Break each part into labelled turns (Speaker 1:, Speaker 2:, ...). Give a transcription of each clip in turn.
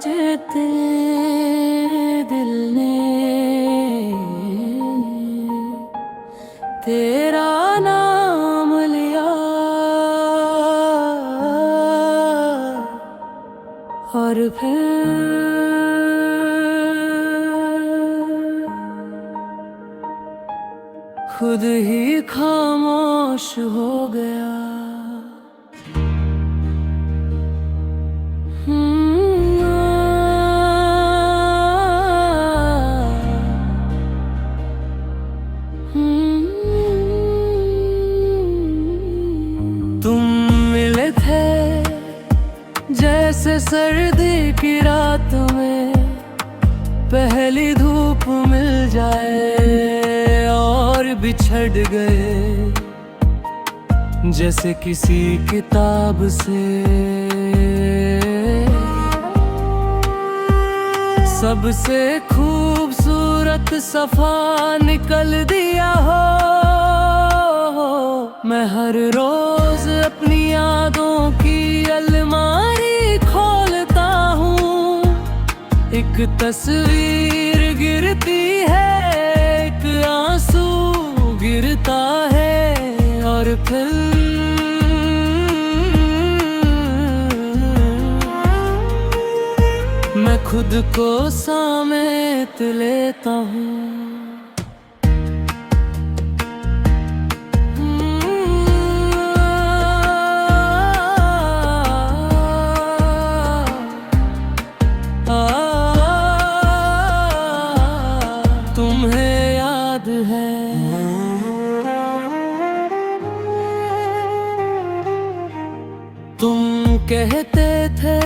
Speaker 1: जे तेरे दिल ने तेरा नाम लिया और फिर खुद ही खामोश हो गया। तुम मिले थे जैसे सर्दी की रात में पहली धूप मिल जाए और बिछड़ गए जैसे किसी किताब से। सबसे खूबसूरत सफा निकल दिया हो। मैं हर रोज अपनी यादों की अलमारी खोलता हूँ। एक तस्वीर गिरती है, एक आंसू गिरता है और फिर मैं खुद को समेट लेता हूँ। तुम्हें याद है तुम कहते थे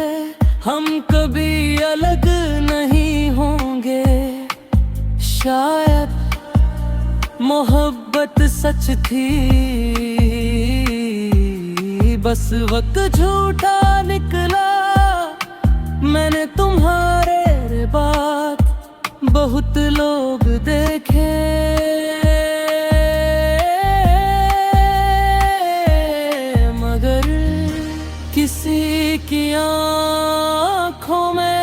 Speaker 1: हम कभी अलग नहीं होंगे। शायद मोहब्बत सच थी, बस वक्त झूठा निकला। मैंने तुम्हारे बाद बहुत लोग देखे, मगर किसी की आँखों में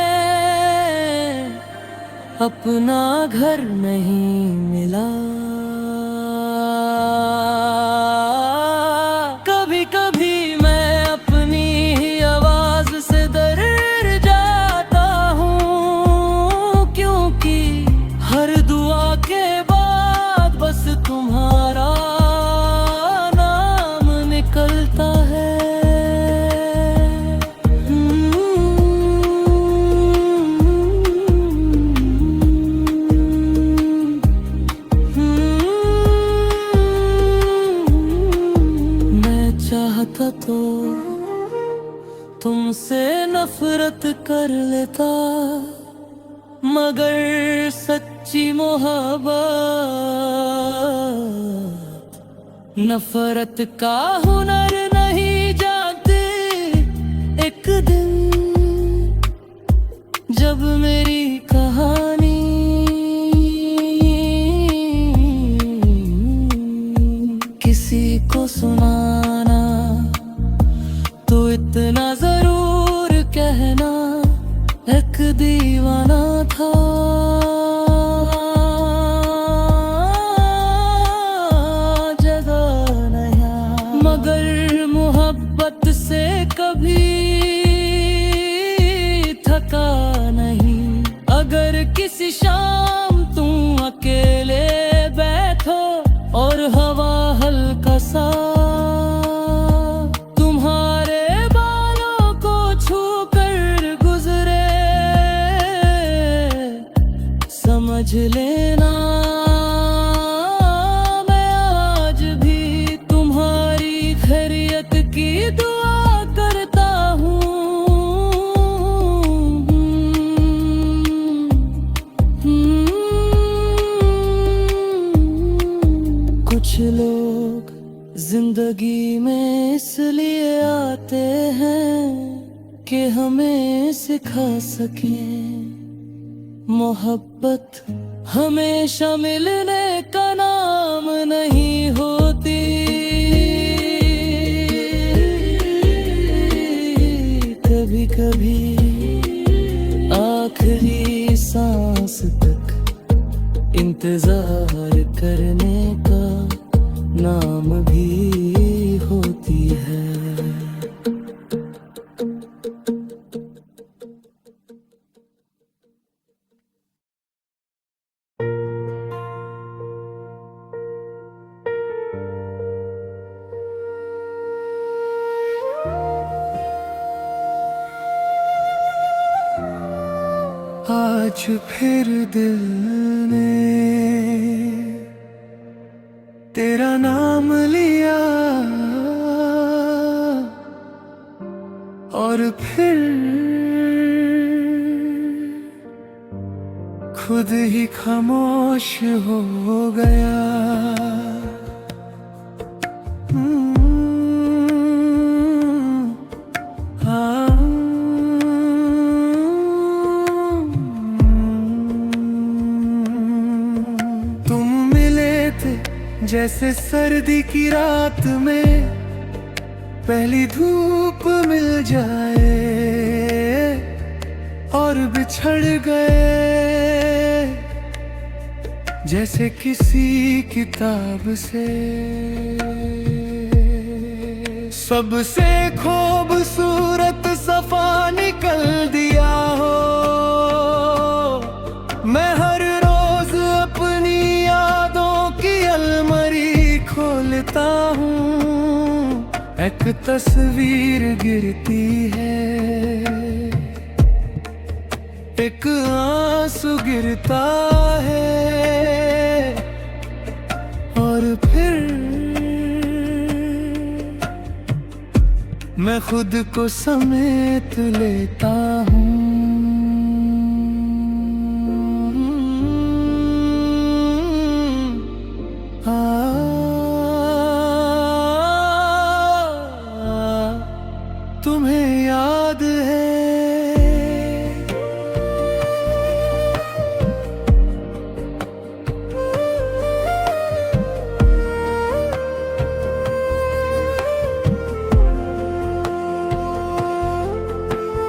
Speaker 1: अपना घर नहीं मिला। कभी कभी मैं अपनी ही आवाज से डर जाता हूँ, क्योंकि हर दुआ के बाद बस तुम्हारा नाम निकलता है। मैं चाहता तो तुमसे नफरत कर लेता, मगर सच्ची मोहब्बत नफरत का हुनर नहीं जानती। एक दिन जब मेरी कहानी किसी को सुनाना, तो इतना जरूर कहना एक दीवाना था। जगह नया, मगर मोहब्बत से कभी थका नहीं। अगर किसी शाम तुम अकेले बैठो और हवा हल्का सा तुम्हारे बालों को छू कर गुजरे, समझ लेना मैं आज भी तुम्हारी खैरियत की दुआ करता हूँ। कुछ लोग जिंदगी में इसलिए आते हैं कि हमें सिखा सकें मोहब्बत हमेशा मिलने का नाम नहीं होती। कभी कभी मरने का नाम भी होती है। आज फिर दिल ने तेरा नाम लिया और फिर खुद ही खामोश हो गया। जैसे सर्दी की रात में पहली धूप मिल जाए और बिछड़ गए, जैसे किसी किताब से। सबसे खूबसूरत सफा निकल दिया हो। मैं हर रोज अपनी यादों की अलमारी खोलता हूँ, एक तस्वीर गिरती है, एक आंसू गिरता है और फिर मैं खुद को समेट लेता हूँ। तुम्हें याद है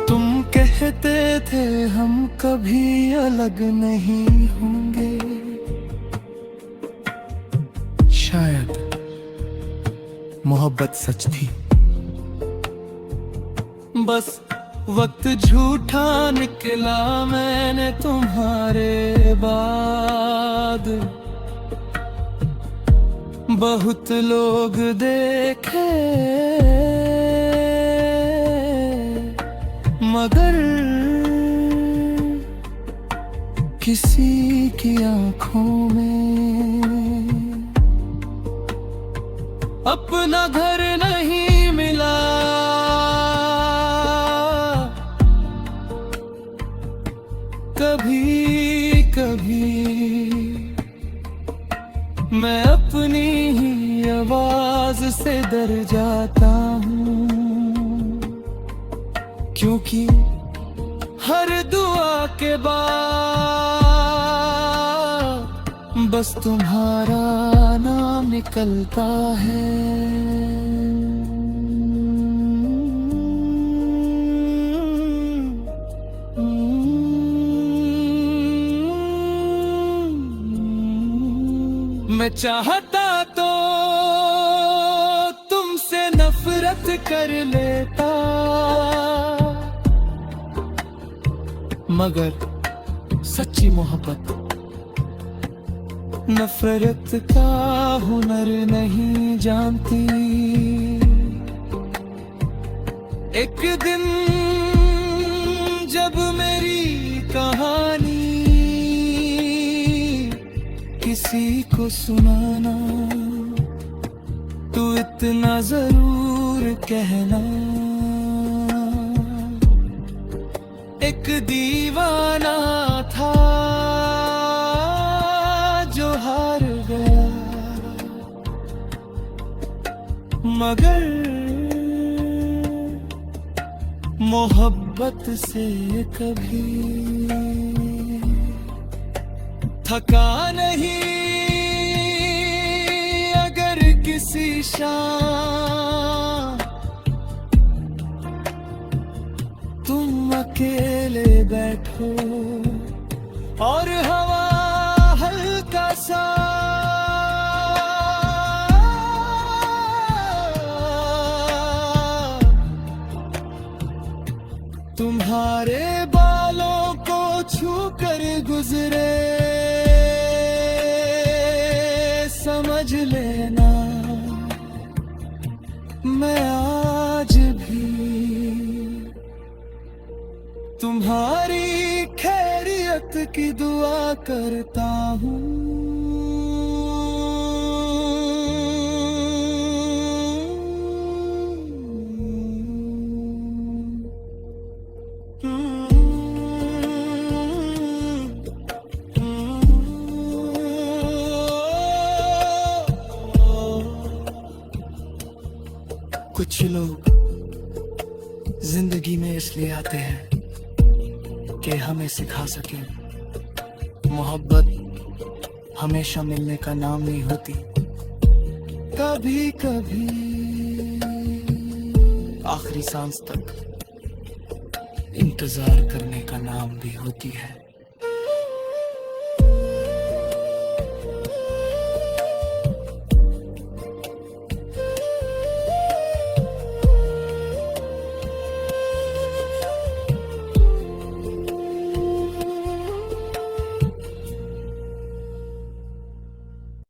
Speaker 1: तुम कहते थे हम कभी अलग नहीं होंगे, शायद मोहब्बत सच थी, बस वक्त झूठा निकला। मैंने तुम्हारे बाद बहुत लोग देखे, मगर किसी की आंखों में अपना घर नहीं मिला। कभी कभी मैं अपनी ही आवाज से डर जाता हूँ, क्योंकि हर दुआ के बाद बस तुम्हारा नाम निकलता है। मैं चाहता तो तुमसे नफरत कर लेता, मगर सच्ची मोहब्बत नफरत का हुनर नहीं जानती। एक दिन जब मेरी कहानी किसी को सुनाना, तो इतना जरूर कहना, एक दीवाना था जो हार गया, मगर मोहब्बत से कभी थका नहीं। अगर किसी शाम तुम अकेले बैठो और हवा हल्का सा समझ लेना मैं आज भी तुम्हारी खैरियत की दुआ करता हूँ। कुछ लोग जिंदगी में इसलिए आते हैं कि हमें सिखा सके मोहब्बत हमेशा मिलने का नाम नहीं होती, कभी कभी आखिरी सांस तक इंतजार करने का नाम भी होती है।